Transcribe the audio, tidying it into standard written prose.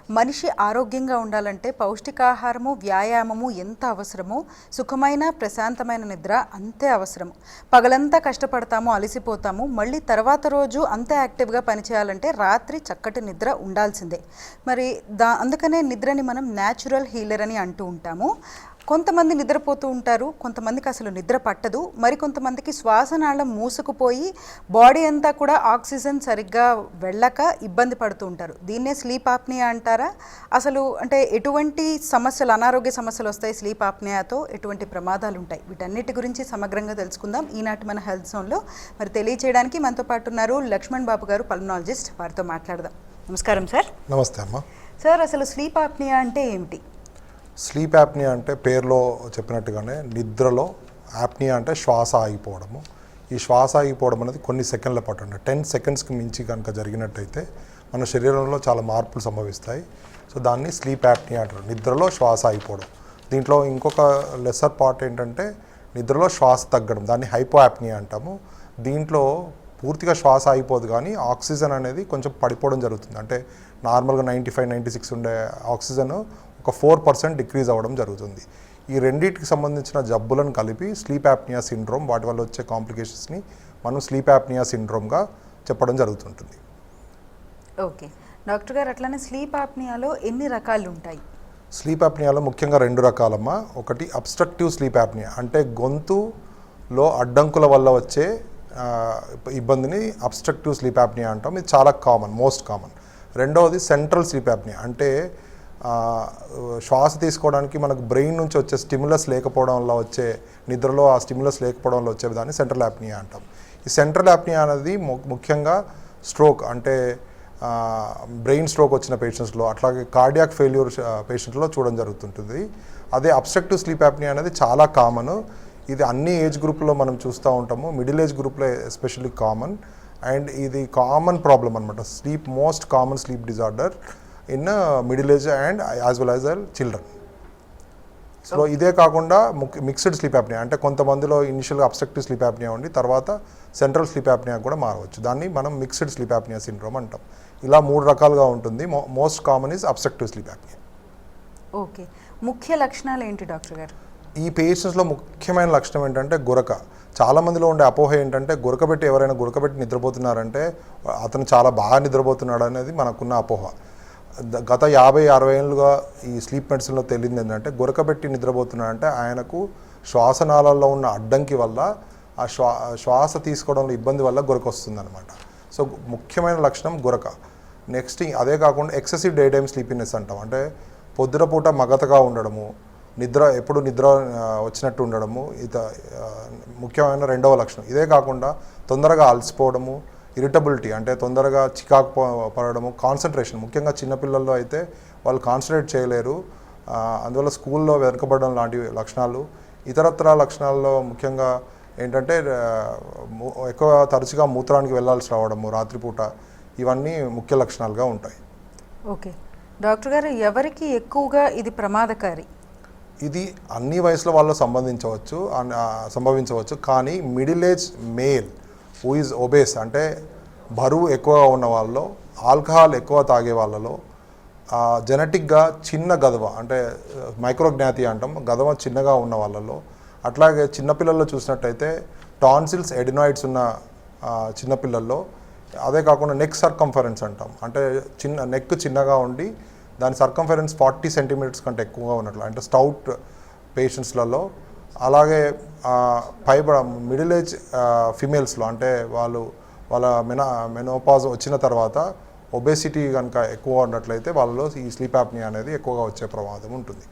మనిషి ఆరోగ్యంగా ఉండాలంటే పౌష్టికాహారము, వ్యాయామము ఎంత అవసరమో సుఖమైన ప్రశాంతమైన నిద్ర అంతే అవసరము. పగలంతా కష్టపడతాము, అలసిపోతాము, మళ్ళీ తర్వాత రోజు అంతే యాక్టివ్గా పనిచేయాలంటే రాత్రి చక్కటి నిద్ర ఉండాల్సిందే. మరి అందుకనే నిద్రని మనం న్యాచురల్ హీలర్ అని అంటూ ఉంటాము. కొంతమంది నిద్రపోతూ ఉంటారు, కొంతమందికి అసలు నిద్ర పట్టదు, మరి కొంతమందికి శ్వాసనాళం మూసుకుపోయి బాడీ అంతా కూడా ఆక్సిజన్ సరిగ్గా వెళ్ళక ఇబ్బంది పడుతూ ఉంటారు. దీన్నే స్లీప్ ఆప్నియా అంటారా? అసలు అంటే ఎటువంటి సమస్యలు, అనారోగ్య సమస్యలు వస్తాయి స్లీప్ ఆప్నియాతో, ఎటువంటి ప్రమాదాలు ఉంటాయి, వీటన్నిటి గురించి సమగ్రంగా తెలుసుకుందాం ఈనాటి మన హెల్త్ జోన్లో. మరి తెలియచేయడానికి మనతో పాటు ఉన్నారు లక్ష్మణ్ బాబు గారు, పల్మనాలజిస్ట్. వారితో మాట్లాడదాం. నమస్కారం సార్. నమస్తే అమ్మా. సార్, అసలు స్లీప్ ఆప్నియా అంటే ఏమిటి? స్లీప్ యాప్నియా అంటే పేరులో చెప్పినట్టుగానే నిద్రలో యాప్నియా అంటే శ్వాస ఆగిపోవడము. ఈ శ్వాస ఆగిపోవడం అనేది కొన్ని సెకండ్ల పాటు అంటే 10 సెకండ్స్కి మించి కనుక జరిగినట్టయితే మన శరీరంలో చాలా మార్పులు సంభవిస్తాయి. సో దాన్ని స్లీప్ యాప్నియా అంటారు, నిద్రలో శ్వాస ఆగిపోవడం. దీంట్లో ఇంకొక లెసర్ పార్ట్ ఏంటంటే నిద్రలో శ్వాస తగ్గడం, దాన్ని హైపో యాప్నియా అంటాము. దీంట్లో పూర్తిగా శ్వాస అయిపోదు కానీ ఆక్సిజన్ అనేది కొంచెం పడిపోవడం జరుగుతుంది. అంటే నార్మల్గా 95-96 ఉండే ఆక్సిజన్ ఒక 4% డిక్రీజ్ అవ్వడం జరుగుతుంది. ఈ రెండింటికి సంబంధించిన జబ్బులను కలిపి స్లీప్ యాప్నియా సిండ్రోమ్, వాటి వల్ల వచ్చే కాంప్లికేషన్స్ని మనం స్లీప్ యాప్నియా సిండ్రోమ్గా చెప్పడం జరుగుతుంటుంది. ఓకే డాక్టర్ గారు, అట్లానే స్లీప్ యాప్నియాలో ఎన్ని రకాలు ఉంటాయి? స్లీప్ యాప్నియాలో ముఖ్యంగా 2 రకాలమ్మా. ఒకటి అబ్స్ట్రక్టివ్ స్లీప్ యాప్నియా, అంటే గొంతులో అడ్డంకుల వల్ల వచ్చే ఇబ్బందిని అబ్స్ట్రక్టివ్ స్లీప్ యాప్నియా అంటాం. ఇది చాలా కామన్, మోస్ట్ కామన్. రెండవది సెంట్రల్ స్లీప్ యాప్నియా, అంటే శ్వాస తీసుకోవడానికి మనకు బ్రెయిన్ నుంచి వచ్చే స్టిమ్యులస్ లేకపోవడం వల్ల వచ్చే, నిద్రలో ఆ స్టిమ్యులస్ లేకపోవడం వల్ల వచ్చే దాన్ని సెంట్రల్ యాప్నియా అంటాం. ఈ సెంట్రల్ యాప్నియా అనేది ముఖ్యంగా స్ట్రోక్, అంటే బ్రెయిన్ స్ట్రోక్ వచ్చిన పేషెంట్స్లో, అట్లాగే కార్డియాక్ ఫెయిల్యూర్ పేషెంట్స్లో చూడడం జరుగుతుంటుంది. అదే అబ్స్ట్రక్టివ్ స్లీప్ యాప్నియా అనేది చాలా కామన్. ఇది అన్ని ఏజ్ గ్రూప్లో మనం చూస్తూ ఉంటాము, మిడిల్ ఏజ్ గ్రూప్లో ఎస్పెషల్లీ కామన్. అండ్ ఇది కామన్ ప్రాబ్లం అనమాట, sleep most common sleep disorder in middle age and as well as children. So ఇదే కాకుండా మిక్స్డ్ స్లీప్ యాప్నియా, అంటే కొంతమందిలో ఇనిషియల్గా అబ్స్ట్రక్టివ్ స్లీప్ యాప్నియా ఉండి తర్వాత సెంట్రల్ స్లీప్ యాప్నియా కూడా మారవచ్చు. దాన్ని మనం మిక్స్డ్ స్లీప్ యాప్నియా సిండ్రోమ్ అంటాం. ఇలా 3 రకాలుగా ఉంటుంది. Most common is obstructive sleep apnea. Okay, ముఖ్య లక్షణాలు ఏంటి డాక్టర్ గారు? ఈ పేషెంట్స్లో ముఖ్యమైన లక్షణం ఏంటంటే గురక. చాలామందిలో ఉండే అపోహ ఏంటంటే గురకబెట్టి, ఎవరైనా గురకబెట్టి నిద్రపోతున్నారంటే అతను చాలా బాగా నిద్రపోతున్నాడు అనేది మనకున్న అపోహ. గత 50-60 ఏళ్ళుగా ఈ స్లీప్ మెడిసిన్లో తెలియదు ఏంటంటే గురకబెట్టి నిద్రపోతున్నాడంటే ఆయనకు శ్వాసనాళాల్లో ఉన్న అడ్డంకి వల్ల, ఆ శ్వాస తీసుకోవడంలో ఇబ్బంది వల్ల గురక వస్తుందన్నమాట. సో ముఖ్యమైన లక్షణం గురక. నెక్స్ట్ అదే కాకుండా ఎక్సెసివ్ డే టైమ్ స్లీపీనెస్ అంటాం, అంటే పొద్దునపూట మగతగా ఉండడము, ఎప్పుడు నిద్ర వచ్చినట్టు ఉండడము, ముఖ్యమైన 2వ లక్షణం. ఇదే కాకుండా తొందరగా అలసిపోవడము, ఇరిటబిలిటీ, అంటే తొందరగా చికాకు పడడము, కాన్సన్ట్రేషన్, ముఖ్యంగా చిన్నపిల్లల్లో అయితే వాళ్ళు కాన్సన్ట్రేట్ చేయలేరు, అందువల్ల స్కూల్లో వెనకబడడం లాంటి లక్షణాలు. ఇతరత్ర లక్షణాల్లో ముఖ్యంగా ఏంటంటే ఎక్కువ తరచుగా మూత్రానికి వెళ్ళాల్సి రావడము రాత్రిపూట, ఇవన్నీ ముఖ్య లక్షణాలుగా ఉంటాయి. ఓకే డాక్టర్ గారు, ఎవరికి ఎక్కువగా ఇది ప్రమాదకారి? ఇది అన్ని వయసుల వాళ్ళు సంభవించవచ్చు, కానీ middle age male who is obese, అంటే బరువు ఎక్కువగా ఉన్న వాళ్ళలో, ఆల్కహాల్ ఎక్కువ తాగే వాళ్ళలో, జెనెటిక్గా చిన్న గదవ, అంటే మైక్రోగ్నాథీ అంటాం, గదవ చిన్నగా ఉన్న వాళ్ళలో, అట్లాగే చిన్నపిల్లల్లో చూసినట్టయితే టాన్సిల్స్, ఎడినాయిడ్స్ ఉన్న చిన్నపిల్లల్లో, అదే కాకుండా నెక్ సర్కంఫరెన్స్ అంటాం, అంటే నెక్ చిన్నగా ఉండి దాని సర్కంఫరెన్స్ 40 సెంటీమీటర్స్ కంటే ఎక్కువగా ఉన్నట్లు, అంటే స్టౌట్ పేషెంట్స్లలో. అలాగే మిడిల్ ఏజ్ ఫిమేల్స్లో, అంటే వాళ్ళ మెనోపాజ్ వచ్చిన తర్వాత ఒబేసిటీ కనుక ఎక్కువ ఉన్నట్లయితే వాళ్ళలో ఈ స్లీప్ యాప్నియా అనేది ఎక్కువగా వచ్చే ప్రమాదం ఉంటుంది.